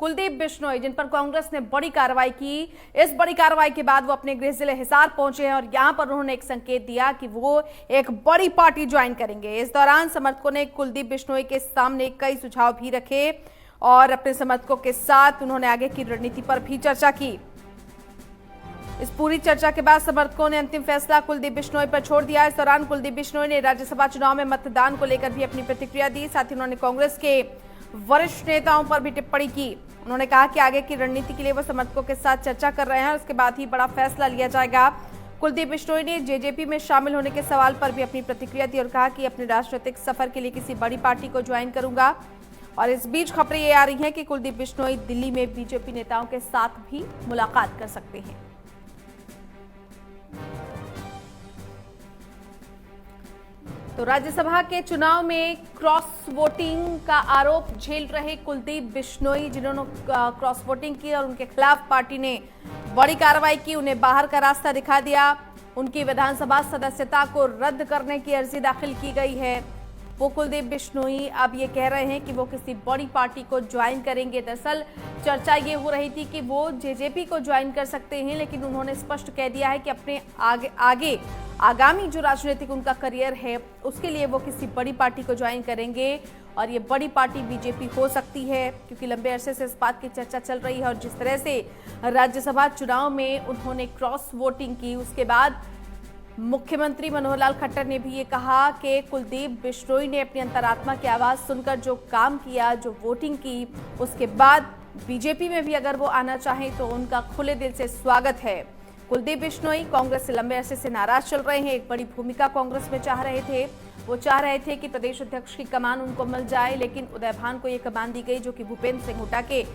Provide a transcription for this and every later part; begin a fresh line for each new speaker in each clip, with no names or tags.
कुलदीप बिश्नोई, जिन पर कांग्रेस ने बड़ी कार्रवाई की। इस बड़ी कार्रवाई के बाद वो अपने गृह जिले हिसार पहुंचे हैं और यहां पर उन्होंने एक संकेत दिया कि वो एक बड़ी पार्टी ज्वाइन करेंगे। इस दौरान समर्थकों ने कुलदीप बिश्नोई के सामने कई सुझाव भी रखे और अपने समर्थकों के साथ उन्होंने आगे की रणनीति पर भी चर्चा की। इस पूरी चर्चा के बाद समर्थकों ने अंतिम फैसला कुलदीप बिश्नोई पर छोड़ दिया। इस दौरान कुलदीप बिश्नोई ने राज्यसभा चुनाव में मतदान को लेकर भी अपनी प्रतिक्रिया दी। साथ ही उन्होंने कांग्रेस के वरिष्ठ नेताओं पर भी टिप्पणी की। उन्होंने कहा कि आगे की रणनीति के लिए वो समर्थकों के साथ चर्चा कर रहे हैं और उसके बाद ही बड़ा फैसला लिया जाएगा। कुलदीप बिश्नोई ने जेजेपी में शामिल होने के सवाल पर भी अपनी प्रतिक्रिया दी और कहा कि अपने राजनीतिक सफर के लिए किसी बड़ी पार्टी को ज्वाइन करूंगा। और इस बीच खबरें ये आ रही हैं कि कुलदीप बिश्नोई दिल्ली में बीजेपी नेताओं के साथ भी मुलाकात कर सकते हैं। तो राज्यसभा के चुनाव में क्रॉस वोटिंग का आरोप झेल रहे कुलदीप बिश्नोई, जिन्होंने क्रॉस वोटिंग की और उनके खिलाफ पार्टी ने बड़ी कार्रवाई की, उन्हें बाहर का रास्ता दिखा दिया। उनकी विधानसभा सदस्यता को रद्द करने की अर्जी दाखिल की गई है। वो कुलदीप बिश्नोई अब ये कह रहे हैं कि वो किसी बड़ी पार्टी को ज्वाइन करेंगे। दरअसल चर्चा ये हो रही थी कि वो जेजेपी को ज्वाइन कर सकते हैं, लेकिन उन्होंने स्पष्ट कह दिया है कि अपने आगामी जो राजनीतिक उनका करियर है उसके लिए वो किसी बड़ी पार्टी को ज्वाइन करेंगे और ये बड़ी पार्टी बीजेपी हो सकती है, क्योंकि लंबे अरसे से इस बात की चर्चा चल रही है। और जिस तरह से राज्यसभा चुनाव में उन्होंने क्रॉस वोटिंग की, उसके बाद मुख्यमंत्री मनोहर लाल खट्टर ने भी ये कहा कि कुलदीप बिश्नोई ने अपनी अंतरात्मा की आवाज सुनकर जो काम किया, जो वोटिंग की, उसके बाद बीजेपी में भी अगर वो आना चाहें तो उनका खुले दिल से स्वागत है। कुलदीप बिश्नोई कांग्रेस से लंबे अरसे से नाराज चल रहे हैं। एक बड़ी भूमिका कांग्रेस में चाह रहे थे। वो चाह रहे थे कि प्रदेश अध्यक्ष की कमान उनको मिल जाए, लेकिन उदय भान को ये कमान दी गई, जो कि भूपेंद्र सिंह हुड्डा के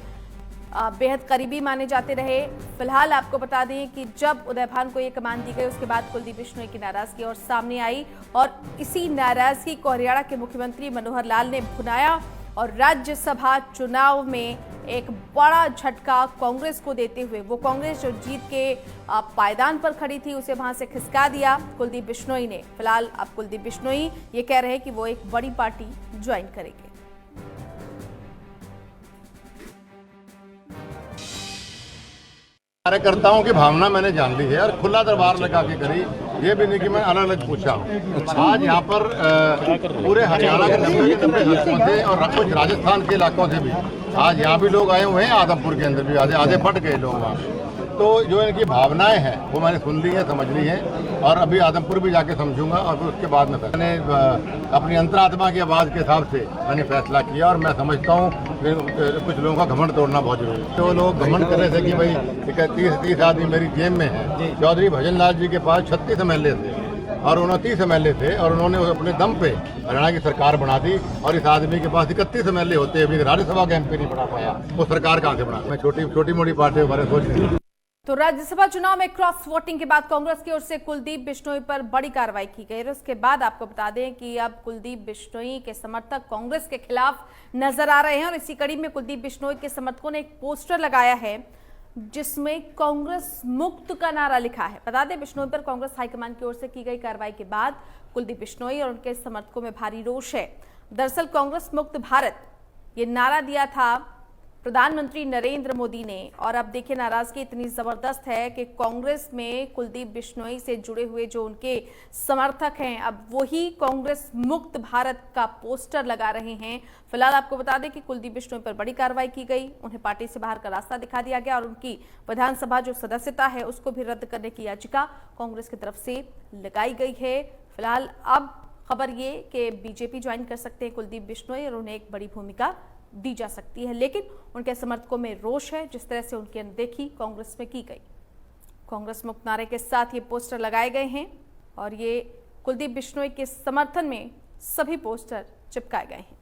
बेहद करीबी माने जाते रहे। फिलहाल आपको बता दें कि जब उदय भान को ये कमान दी गई, उसके बाद कुलदीप बिश्नोई की नाराजगी और सामने आई और इसी नाराजगी को हरियाणा के मुख्यमंत्री मनोहर लाल ने भुनाया और राज्यसभा चुनाव में एक बड़ा झटका कांग्रेस को देते हुए वो कांग्रेस जो जीत के पायदान पर खड़ी थी उसे वहां से खिसका दिया कुलदीप बिश्नोई ने। फिलहाल अब कुलदीप बिश्नोई ये कह रहे हैं कि वो एक बड़ी पार्टी ज्वाइन करेंगे।
कार्यकर्ताओं की भावना मैंने जान ली है और खुला दरबार लगा के करी, ये भी नहीं कि मैं अलग अलग पूछा। आज यहाँ पर पूरे हरियाणा के 90 हलकों से और कुछ राजस्थान के इलाकों से भी आज यहाँ भी लोग आए हुए हैं। आदमपुर के अंदर भी आधे फट गए लोग वहाँ। तो जो इनकी भावनाएं हैं वो मैंने सुन ली है, समझ ली है और अभी आदमपुर भी जाके समझूंगा और फिर उसके बाद मैंने अपनी अंतरात्मा की आवाज़ के हिसाब से मैंने फैसला किया। और मैं समझता हूँ कुछ लोगों का घमंड तोड़ना बहुत जरूरी है। जो लोग घमंड कर रहे थे कि भाई 30 आदमी मेरी जेब में है, चौधरी भजन लाल जी के पास 36 MLA थे और 29 MLA थे और उन्होंने अपने दम पे हरियाणा की सरकार बना दी। और इस आदमी के पास 31 MLA होते हुए राज्यसभा का MP नहीं बना पाया, वो सरकार कहाँ से बना। मैं छोटी मोटी पार्टियों के बारे में सोच रही।
तो राज्यसभा चुनाव में क्रॉस वोटिंग के बाद कांग्रेस की ओर से कुलदीप बिश्नोई पर बड़ी कार्रवाई की गई। उसके बाद आपको बता दें कि अब कुलदीप बिश्नोई के समर्थक कांग्रेस के खिलाफ नजर आ रहे हैं और इसी कड़ी में कुलदीप बिश्नोई के समर्थकों ने एक पोस्टर लगाया है जिसमें कांग्रेस मुक्त का नारा लिखा है। बता दें, बिश्नोई पर कांग्रेस हाईकमान की ओर से की गई कार्रवाई के बाद कुलदीप बिश्नोई और उनके समर्थकों में भारी रोष है। दरअसल कांग्रेस मुक्त भारत ये नारा दिया था प्रधानमंत्री नरेंद्र मोदी ने और अब देखिए नाराजगी इतनी जबरदस्त है कि कांग्रेस में कुलदीप बिश्नोई से जुड़े हुए जो उनके समर्थक हैं अब वही कांग्रेस मुक्त भारत का पोस्टर लगा रहे हैं। फिलहाल आपको बता दें कि कुलदीप बिश्नोई पर बड़ी कार्रवाई की गई, उन्हें पार्टी से बाहर का रास्ता दिखा दिया गया और उनकी विधानसभा जो सदस्यता है उसको भी रद्द करने की याचिका कांग्रेस की तरफ से लगाई गई है। फिलहाल अब खबर ये कि बीजेपी ज्वाइन कर सकते हैं कुलदीप बिश्नोई और उन्हें एक बड़ी भूमिका दी जा सकती है, लेकिन उनके समर्थकों में रोष है जिस तरह से उनकी अनदेखी कांग्रेस में की गई। कांग्रेस मुक्त नारे के साथ ये पोस्टर लगाए गए हैं और ये कुलदीप बिश्नोई के समर्थन में सभी पोस्टर चिपकाए गए हैं।